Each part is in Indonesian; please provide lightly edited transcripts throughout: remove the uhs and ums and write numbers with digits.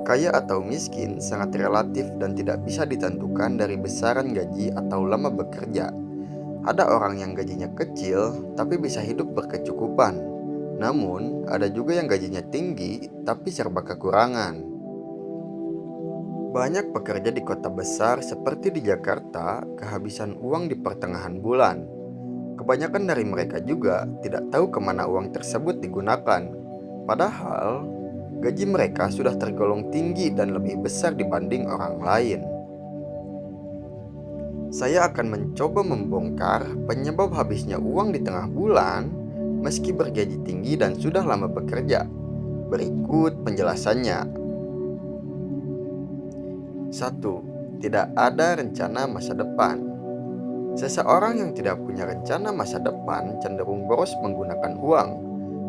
Kaya atau miskin sangat relatif dan tidak bisa ditentukan dari besaran gaji atau lama bekerja. Ada orang yang gajinya kecil tapi bisa hidup berkecukupan. Namun, ada juga yang gajinya tinggi tapi serba kekurangan. Banyak pekerja di kota besar seperti di Jakarta kehabisan uang di pertengahan bulan. Kebanyakan dari mereka juga tidak tahu kemana uang tersebut digunakan. Padahal, gaji mereka sudah tergolong tinggi dan lebih besar dibanding orang lain. Saya akan mencoba membongkar penyebab habisnya uang di tengah bulan meski bergaji tinggi dan sudah lama bekerja. Berikut penjelasannya. 1. Tidak ada rencana masa depan. Seseorang yang tidak punya rencana masa depan cenderung boros menggunakan uang.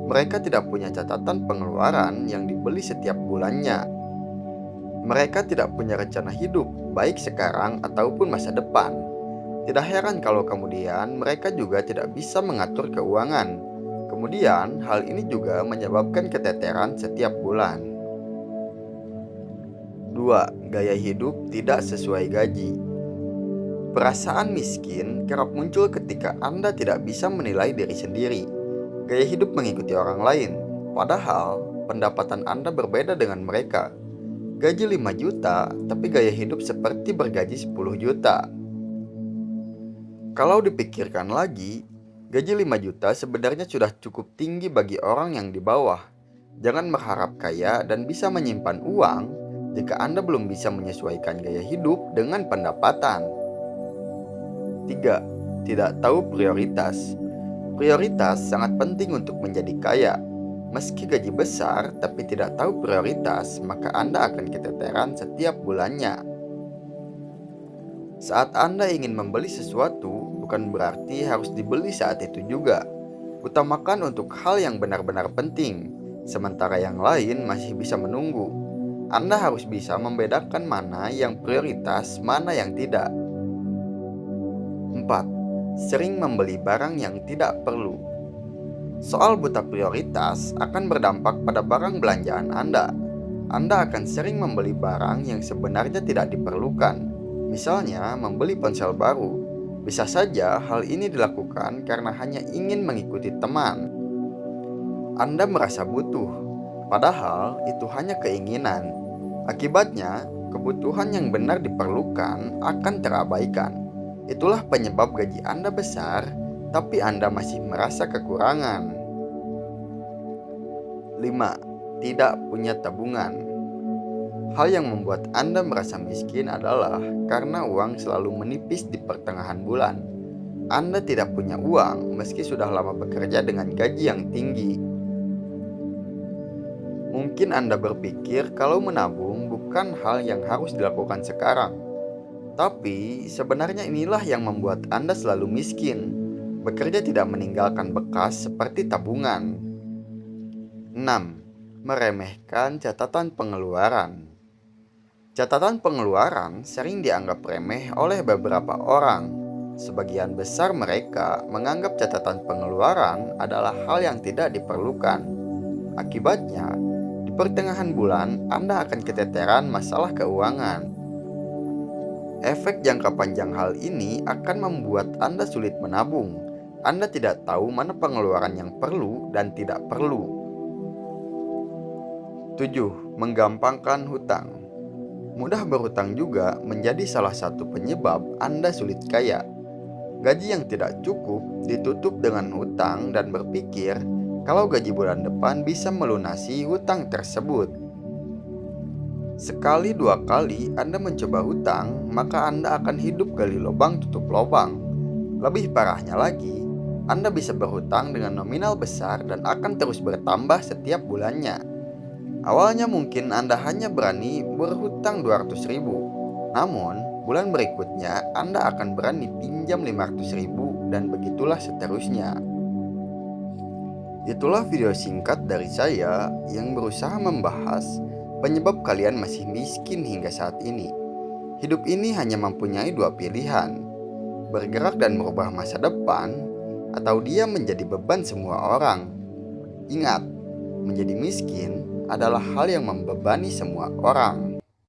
Mereka tidak punya catatan pengeluaran yang dibeli setiap bulannya. Mereka tidak punya rencana hidup, baik sekarang ataupun masa depan. Tidak heran kalau kemudian mereka juga tidak bisa mengatur keuangan. Kemudian, hal ini juga menyebabkan keteteran setiap bulan. 2. Gaya hidup tidak sesuai gaji. Perasaan miskin kerap muncul ketika Anda tidak bisa menilai diri sendiri. Gaya hidup mengikuti orang lain, padahal pendapatan Anda berbeda dengan mereka. Gaji 5 juta, tapi gaya hidup seperti bergaji 10 juta. Kalau dipikirkan lagi, gaji 5 juta sebenarnya sudah cukup tinggi bagi orang yang di bawah. Jangan berharap kaya dan bisa menyimpan uang jika Anda belum bisa menyesuaikan gaya hidup dengan pendapatan. 3. Tidak tahu prioritas. Prioritas sangat penting untuk menjadi kaya. Meski gaji besar tapi tidak tahu prioritas, maka Anda akan keteteran setiap bulannya. Saat Anda ingin membeli sesuatu, bukan berarti harus dibeli saat itu juga. Utamakan untuk hal yang benar-benar penting, sementara yang lain masih bisa menunggu. Anda harus bisa membedakan mana yang prioritas, mana yang tidak. 4. Sering membeli barang yang tidak perlu. Soal buta prioritas akan berdampak pada barang belanjaan Anda. Anda akan sering membeli barang yang sebenarnya tidak diperlukan. Misalnya, membeli ponsel baru. Bisa saja hal ini dilakukan karena hanya ingin mengikuti teman. Anda merasa butuh, padahal itu hanya keinginan. Akibatnya, kebutuhan yang benar diperlukan akan terabaikan. Itulah penyebab gaji Anda besar, tapi Anda masih merasa kekurangan. 5. Tidak punya tabungan. Hal yang membuat Anda merasa miskin adalah karena uang selalu menipis di pertengahan bulan. Anda tidak punya uang meski sudah lama bekerja dengan gaji yang tinggi. Mungkin Anda berpikir kalau menabung bukan hal yang harus dilakukan sekarang. Tapi sebenarnya inilah yang membuat Anda selalu miskin. Bekerja tidak meninggalkan bekas seperti tabungan. 6. Meremehkan catatan pengeluaran. Catatan pengeluaran sering dianggap remeh oleh beberapa orang. Sebagian besar mereka menganggap catatan pengeluaran adalah hal yang tidak diperlukan. Akibatnya, di pertengahan bulan Anda akan keteteran masalah keuangan. Efek jangka panjang hal ini akan membuat Anda sulit menabung. Anda tidak tahu mana pengeluaran yang perlu dan tidak perlu. 7. Menggampangkan hutang. Mudah berhutang juga menjadi salah satu penyebab Anda sulit kaya. Gaji yang tidak cukup ditutup dengan hutang dan berpikir kalau gaji bulan depan bisa melunasi hutang tersebut. Sekali dua kali Anda mencoba hutang, maka Anda akan hidup gali lubang tutup lubang. Lebih parahnya lagi, Anda bisa berhutang dengan nominal besar dan akan terus bertambah setiap bulannya. Awalnya mungkin Anda hanya berani berhutang 200 ribu, namun bulan berikutnya Anda akan berani pinjam 500 ribu dan begitulah seterusnya. Itulah video singkat dari saya yang berusaha membahas penyebab kalian masih miskin hingga saat ini. Hidup ini hanya mempunyai dua pilihan, bergerak dan merubah masa depan, atau dia menjadi beban semua orang. Ingat, menjadi miskin adalah hal yang membebani semua orang.